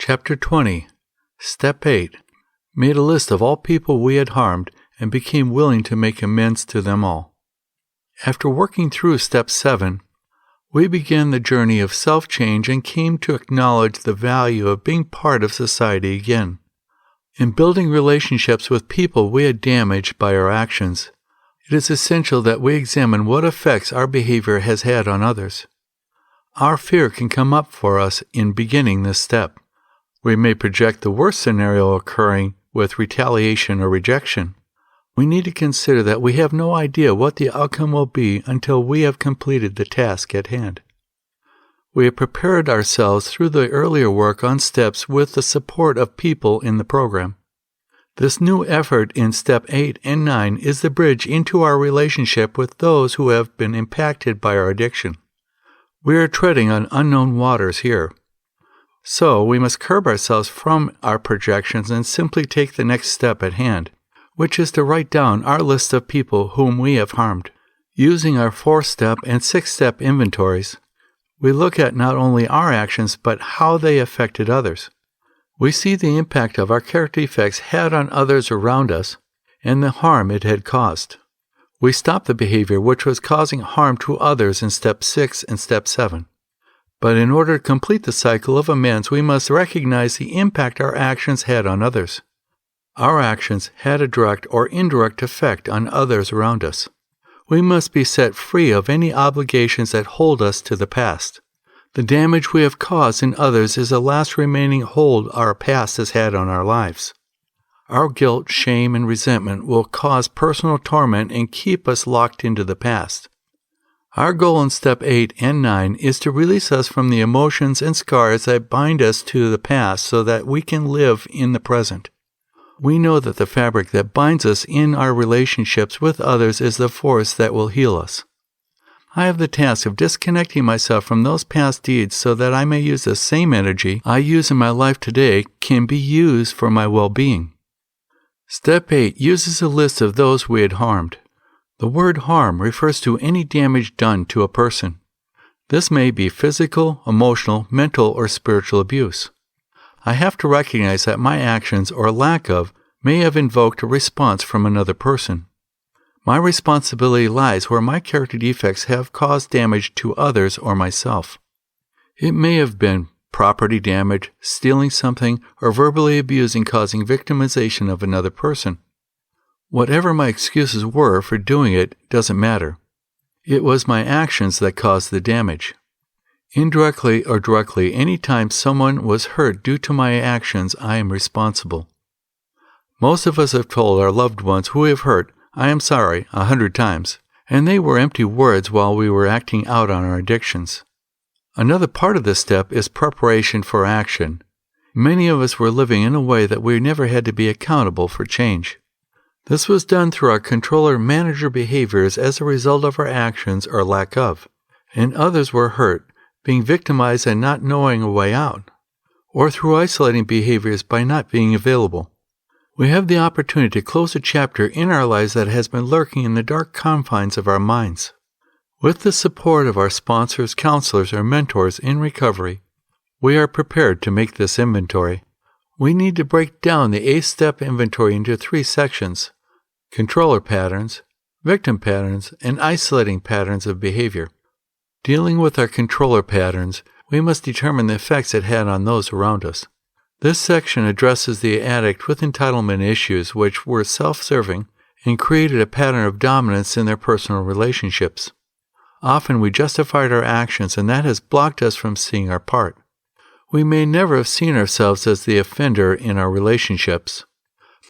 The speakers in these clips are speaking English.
Chapter 20. Step 8. Made a list of all people we had harmed and became willing to make amends to them all. After working through Step 7, we began the journey of self-change and came to acknowledge the value of being part of society again. In building relationships with people we had damaged by our actions, it is essential that we examine what effects our behavior has had on others. Our fear can come up for us in beginning this step. We may project the worst scenario occurring with retaliation or rejection. We need to consider that we have no idea what the outcome will be until we have completed the task at hand. We have prepared ourselves through the earlier work on steps with the support of people in the program. This new effort in Step 8 and 9 is the bridge into our relationship with those who have been impacted by our addiction. We are treading on unknown waters here. So we must curb ourselves from our projections and simply take the next step at hand, which is to write down our list of people whom we have harmed. Using our 4-step and 6-step inventories, we look at not only our actions but how they affected others. We see the impact of our character defects had on others around us and the harm it had caused. We stop the behavior which was causing harm to others in Step 6 and Step 7. But in order to complete the cycle of amends, we must recognize the impact our actions had on others. Our actions had a direct or indirect effect on others around us. We must be set free of any obligations that hold us to the past. The damage we have caused in others is the last remaining hold our past has had on our lives. Our guilt, shame, and resentment will cause personal torment and keep us locked into the past. Our goal in Step 8 and 9 is to release us from the emotions and scars that bind us to the past so that we can live in the present. We know that the fabric that binds us in our relationships with others is the force that will heal us. I have the task of disconnecting myself from those past deeds so that I may use the same energy I use in my life today can be used for my well-being. Step 8 uses a list of those we had harmed. The word harm refers to any damage done to a person. This may be physical, emotional, mental, or spiritual abuse. I have to recognize that my actions, or lack of, may have invoked a response from another person. My responsibility lies where my character defects have caused damage to others or myself. It may have been property damage, stealing something, or verbally abusing causing victimization of another person. Whatever my excuses were for doing it doesn't matter. It was my actions that caused the damage. Indirectly or directly, any time someone was hurt due to my actions, I am responsible. Most of us have told our loved ones who we have hurt, "I am sorry," 100 times, and they were empty words while we were acting out on our addictions. Another part of this step is preparation for action. Many of us were living in a way that we never had to be accountable for change. This was done through our controller-manager behaviors as a result of our actions or lack of, and others were hurt, being victimized and not knowing a way out, or through isolating behaviors by not being available. We have the opportunity to close a chapter in our lives that has been lurking in the dark confines of our minds. With the support of our sponsors, counselors, or mentors in recovery, we are prepared to make this inventory. We need to break down the 8-step inventory into 3 sections: controller patterns, victim patterns, and isolating patterns of behavior. Dealing with our controller patterns, we must determine the effects it had on those around us. This section addresses the addict with entitlement issues which were self-serving and created a pattern of dominance in their personal relationships. Often we justified our actions, and that has blocked us from seeing our part. We may never have seen ourselves as the offender in our relationships.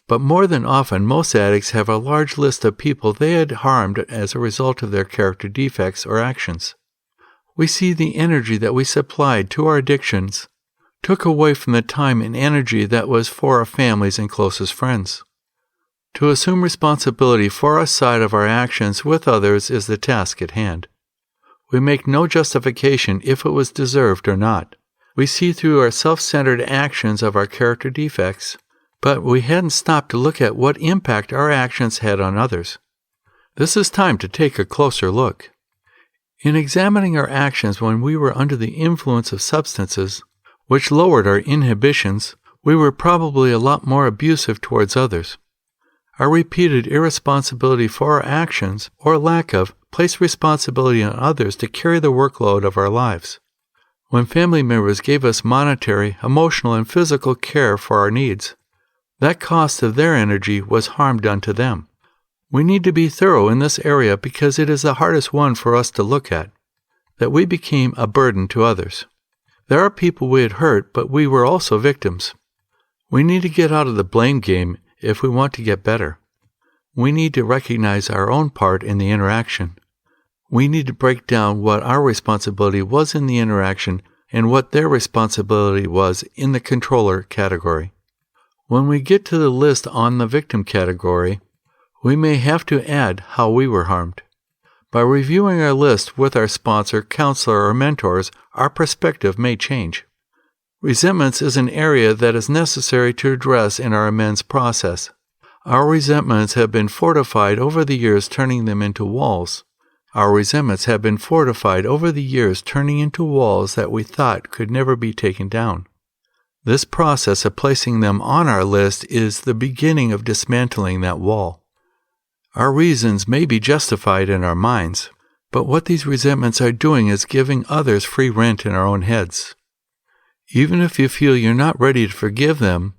But more than often, most addicts have a large list of people they had harmed as a result of their character defects or actions. We see the energy that we supplied to our addictions took away from the time and energy that was for our families and closest friends. To assume responsibility for our side of our actions with others is the task at hand. We make no justification if it was deserved or not. We see through our self-centered actions of our character defects, but we hadn't stopped to look at what impact our actions had on others. This is time to take a closer look. In examining our actions when we were under the influence of substances, which lowered our inhibitions, we were probably a lot more abusive towards others. Our repeated irresponsibility for our actions, or lack of, placed responsibility on others to carry the workload of our lives. When family members gave us monetary, emotional, and physical care for our needs, that cost of their energy was harm done to them. We need to be thorough in this area because it is the hardest one for us to look at, that we became a burden to others. There are people we had hurt, but we were also victims. We need to get out of the blame game if we want to get better. We need to recognize our own part in the interaction. We need to break down what our responsibility was in the interaction and what their responsibility was in the controller category. When we get to the list on the victim category, we may have to add how we were harmed. By reviewing our list with our sponsor, counselor, or mentors, our perspective may change. Resentments is an area that is necessary to address in our amends process. Our resentments have been fortified over the years, turning them into walls. Our resentments have been fortified over the years, turning into walls that we thought could never be taken down. This process of placing them on our list is the beginning of dismantling that wall. Our reasons may be justified in our minds, but what these resentments are doing is giving others free rent in our own heads. Even if you feel you're not ready to forgive them,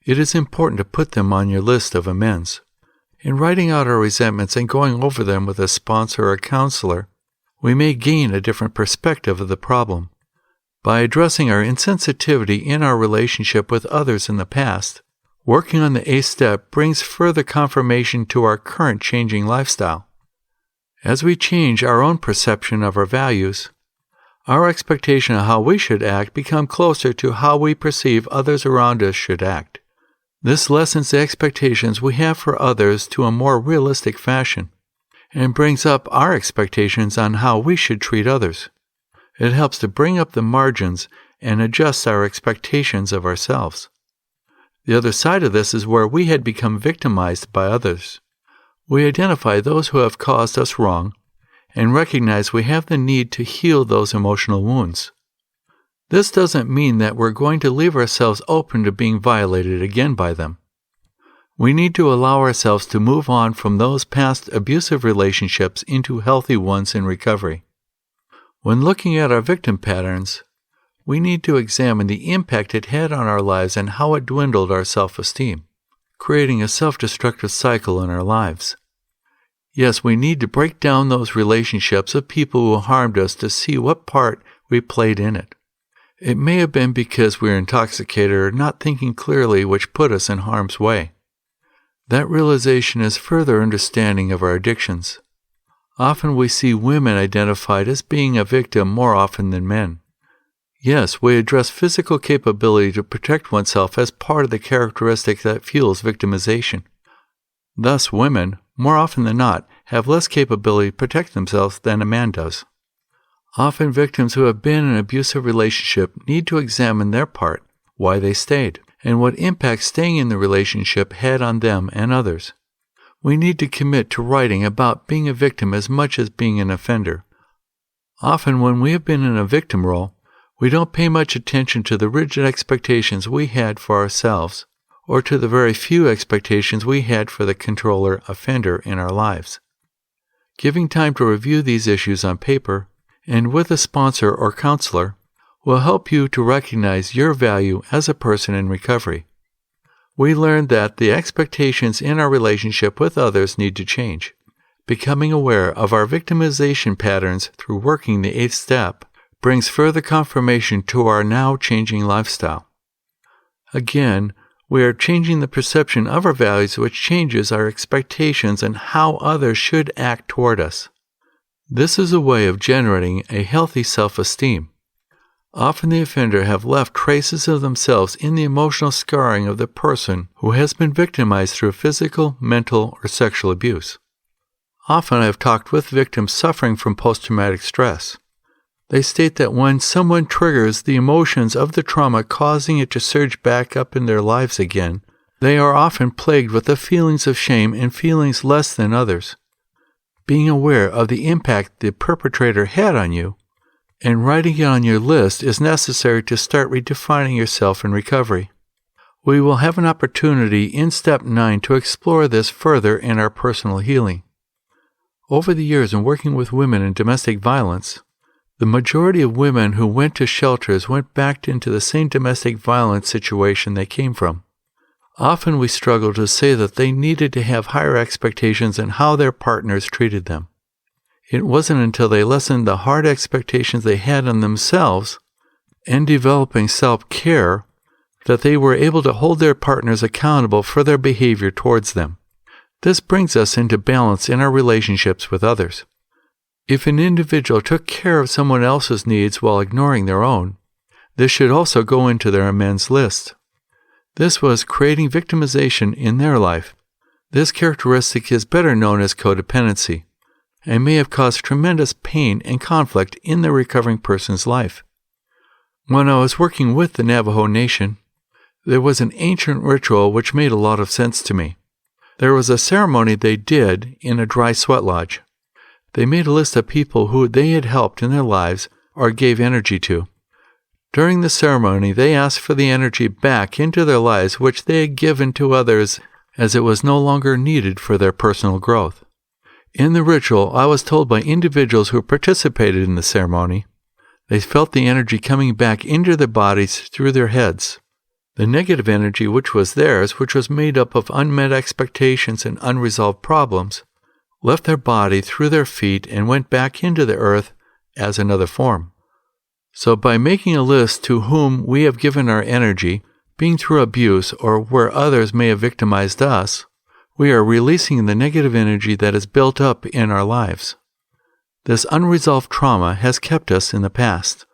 it is important to put them on your list of amends. In writing out our resentments and going over them with a sponsor or counselor, we may gain a different perspective of the problem. By addressing our insensitivity in our relationship with others in the past, working on the 8th step brings further confirmation to our current changing lifestyle. As we change our own perception of our values, our expectation of how we should act becomes closer to how we perceive others around us should act. This lessens the expectations we have for others to a more realistic fashion, and brings up our expectations on how we should treat others. It helps to bring up the margins and adjust our expectations of ourselves. The other side of this is where we had become victimized by others. We identify those who have caused us wrong and recognize we have the need to heal those emotional wounds. This doesn't mean that we're going to leave ourselves open to being violated again by them. We need to allow ourselves to move on from those past abusive relationships into healthy ones in recovery. When looking at our victim patterns, we need to examine the impact it had on our lives and how it dwindled our self-esteem, creating a self-destructive cycle in our lives. Yes, we need to break down those relationships of people who harmed us to see what part we played in it. It may have been because we were intoxicated or not thinking clearly, which put us in harm's way. That realization is further understanding of our addictions. Often we see women identified as being a victim more often than men. Yes, we address physical capability to protect oneself as part of the characteristic that fuels victimization. Thus, women, more often than not, have less capability to protect themselves than a man does. Often victims who have been in an abusive relationship need to examine their part, why they stayed, and what impact staying in the relationship had on them and others. We need to commit to writing about being a victim as much as being an offender. Often when we have been in a victim role, we don't pay much attention to the rigid expectations we had for ourselves, or to the very few expectations we had for the controller offender in our lives. Giving time to review these issues on paper, and with a sponsor or counselor, will help you to recognize your value as a person in recovery. We learned that the expectations in our relationship with others need to change. Becoming aware of our victimization patterns through working the 8th step brings further confirmation to our now changing lifestyle. Again, we are changing the perception of our values, which changes our expectations and how others should act toward us. This is a way of generating a healthy self-esteem. Often the offender have left traces of themselves in the emotional scarring of the person who has been victimized through physical, mental, or sexual abuse. Often I have talked with victims suffering from post-traumatic stress. They state that when someone triggers the emotions of the trauma causing it to surge back up in their lives again, they are often plagued with the feelings of shame and feelings less than others. Being aware of the impact the perpetrator had on you, and writing it on your list is necessary to start redefining yourself in recovery. We will have an opportunity in Step 9 to explore this further in our personal healing. Over the years in working with women in domestic violence, the majority of women who went to shelters went back into the same domestic violence situation they came from. Often we struggle to say that they needed to have higher expectations in how their partners treated them. It wasn't until they lessened the hard expectations they had on themselves and developing self-care that they were able to hold their partners accountable for their behavior towards them. This brings us into balance in our relationships with others. If an individual took care of someone else's needs while ignoring their own, this should also go into their amends list. This was creating victimization in their life. This characteristic is better known as codependency, and may have caused tremendous pain and conflict in the recovering person's life. When I was working with the Navajo Nation, there was an ancient ritual which made a lot of sense to me. There was a ceremony they did in a dry sweat lodge. They made a list of people who they had helped in their lives or gave energy to. During the ceremony, they asked for the energy back into their lives which they had given to others as it was no longer needed for their personal growth. In the ritual, I was told by individuals who participated in the ceremony, they felt the energy coming back into their bodies through their heads. The negative energy which was theirs, which was made up of unmet expectations and unresolved problems, left their body through their feet and went back into the earth as another form. So by making a list to whom we have given our energy, being through abuse or where others may have victimized us, we are releasing the negative energy that is built up in our lives. This unresolved trauma has kept us in the past.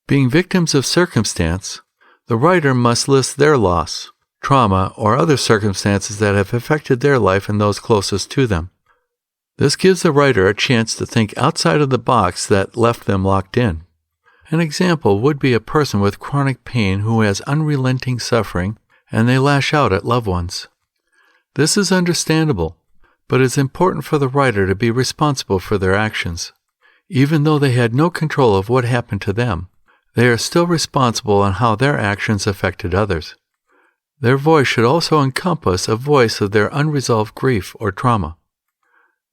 Being victims of circumstance, the writer must list their loss, trauma, or other circumstances that have affected their life and those closest to them. This gives the writer a chance to think outside of the box that left them locked in. An example would be a person with chronic pain who has unrelenting suffering and they lash out at loved ones. This is understandable, but it's important for the writer to be responsible for their actions. Even though they had no control of what happened to them, they are still responsible on how their actions affected others. Their voice should also encompass a voice of their unresolved grief or trauma.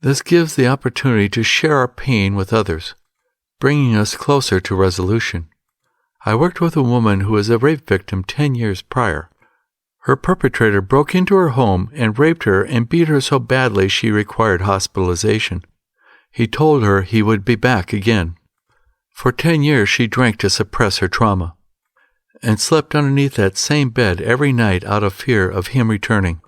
This gives the opportunity to share our pain with others, bringing us closer to resolution. I worked with a woman who was a rape victim 10 years prior. Her perpetrator broke into her home and raped her and beat her so badly she required hospitalization. He told her he would be back again. For 10 years she drank to suppress her trauma, and slept underneath that same bed every night out of fear of him returning.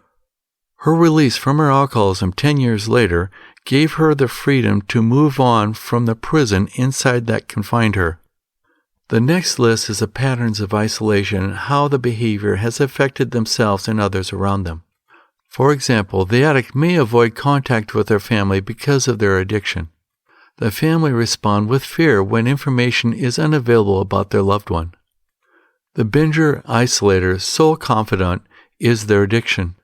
Her release from her alcoholism 10 years later gave her the freedom to move on from the prison inside that confined her. The next list is the patterns of isolation and how the behavior has affected themselves and others around them. For example, the addict may avoid contact with their family because of their addiction. The family respond with fear when information is unavailable about their loved one. The binger-isolator's sole confidant is their addiction.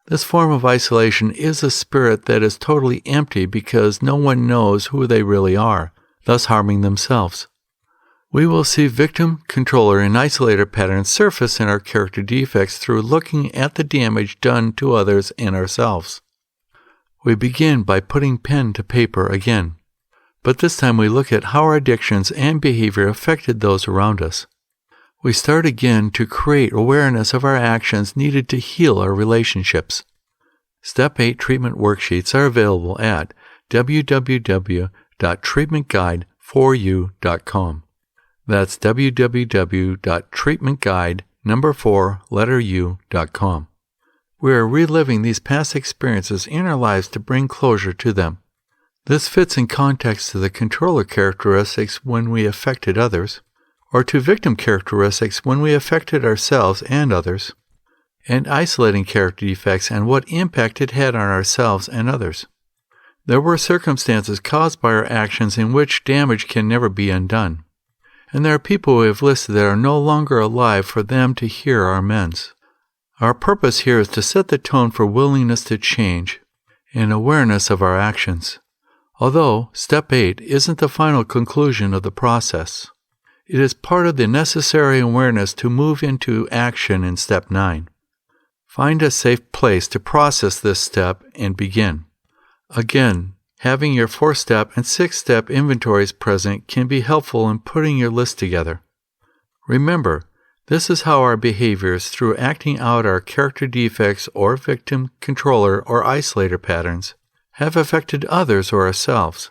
This form of isolation is a spirit that is totally empty because no one knows who they really are, thus harming themselves. We will see victim, controller, and isolator patterns surface in our character defects through looking at the damage done to others and ourselves. We begin by putting pen to paper again, but this time we look at how our addictions and behavior affected those around us. We start again to create awareness of our actions needed to heal our relationships. Step 8 treatment worksheets are available at www.treatmentguide4u.com. That's www.treatmentguide4u.com. We are reliving these past experiences in our lives to bring closure to them. This fits in context to the controller characteristics when we affected others, or to victim characteristics when we affected ourselves and others, and isolating character defects and what impact it had on ourselves and others. There were circumstances caused by our actions in which damage can never be undone, and there are people we have listed that are no longer alive for them to hear our amends. Our purpose here is to set the tone for willingness to change and awareness of our actions. Although Step 8 isn't the final conclusion of the process, it is part of the necessary awareness to move into action in Step 9. Find a safe place to process this step and begin. Again, having your 4-step and 6-step inventories present can be helpful in putting your list together. Remember, this is how our behaviors, through acting out our character defects or victim, controller, or isolator patterns, have affected others or ourselves.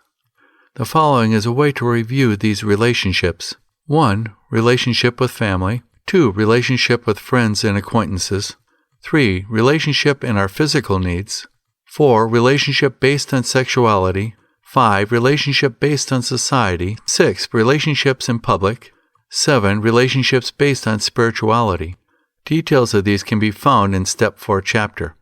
The following is a way to review these relationships. 1. Relationship with family. 2. Relationship with friends and acquaintances. 3. Relationship in our physical needs. 4. Relationship based on sexuality. 5. Relationship based on society. 6. Relationships in public. 7. Relationships based on spirituality. Details of these can be found in Step 4 chapter.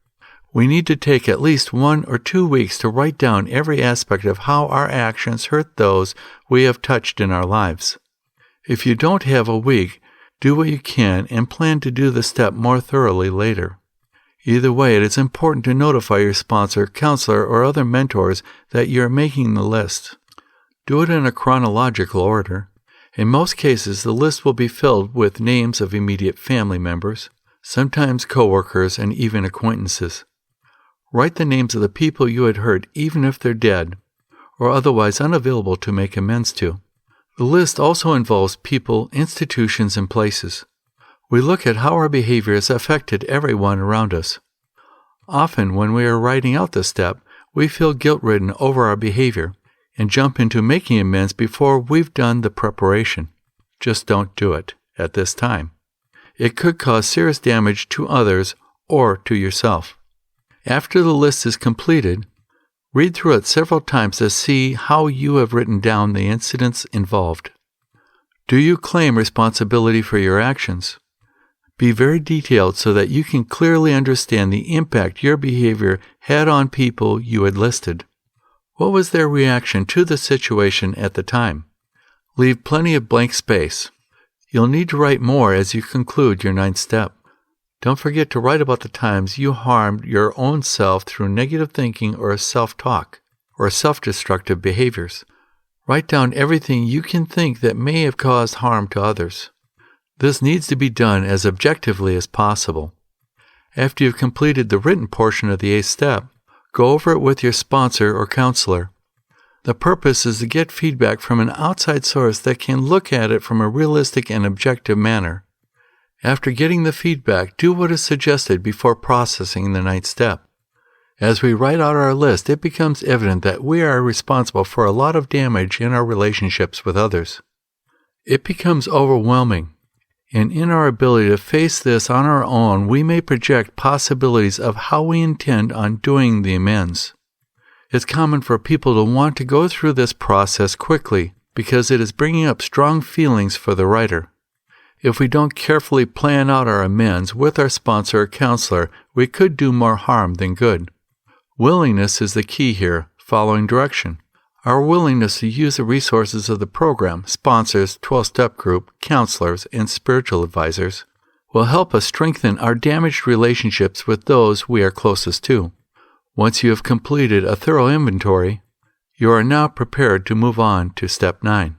We need to take at least 1 or 2 weeks to write down every aspect of how our actions hurt those we have touched in our lives. If you don't have a week, do what you can and plan to do the step more thoroughly later. Either way, it is important to notify your sponsor, counselor, or other mentors that you are making the list. Do it in a chronological order. In most cases, the list will be filled with names of immediate family members, sometimes coworkers, and even acquaintances. Write the names of the people you had hurt even if they're dead, or otherwise unavailable to make amends to. The list also involves people, institutions, and places. We look at how our behavior has affected everyone around us. Often, when we are writing out this step, we feel guilt-ridden over our behavior and jump into making amends before we've done the preparation. Just don't do it at this time. It could cause serious damage to others or to yourself. After the list is completed, read through it several times to see how you have written down the incidents involved. Do you claim responsibility for your actions? Be very detailed so that you can clearly understand the impact your behavior had on people you had listed. What was their reaction to the situation at the time? Leave plenty of blank space. You'll need to write more as you conclude your 9th step. Don't forget to write about the times you harmed your own self through negative thinking or self-talk or self-destructive behaviors. Write down everything you can think that may have caused harm to others. This needs to be done as objectively as possible. After you've completed the written portion of the 8th step, go over it with your sponsor or counselor. The purpose is to get feedback from an outside source that can look at it from a realistic and objective manner. After getting the feedback, do what is suggested before processing the 9th step. As we write out our list, it becomes evident that we are responsible for a lot of damage in our relationships with others. It becomes overwhelming, and in our ability to face this on our own, we may project possibilities of how we intend on doing the amends. It's common for people to want to go through this process quickly because it is bringing up strong feelings for the writer. If we don't carefully plan out our amends with our sponsor or counselor, we could do more harm than good. Willingness is the key here, following direction. Our willingness to use the resources of the program, sponsors, 12-step group, counselors, and spiritual advisors, will help us strengthen our damaged relationships with those we are closest to. Once you have completed a thorough inventory, you are now prepared to move on to Step 9.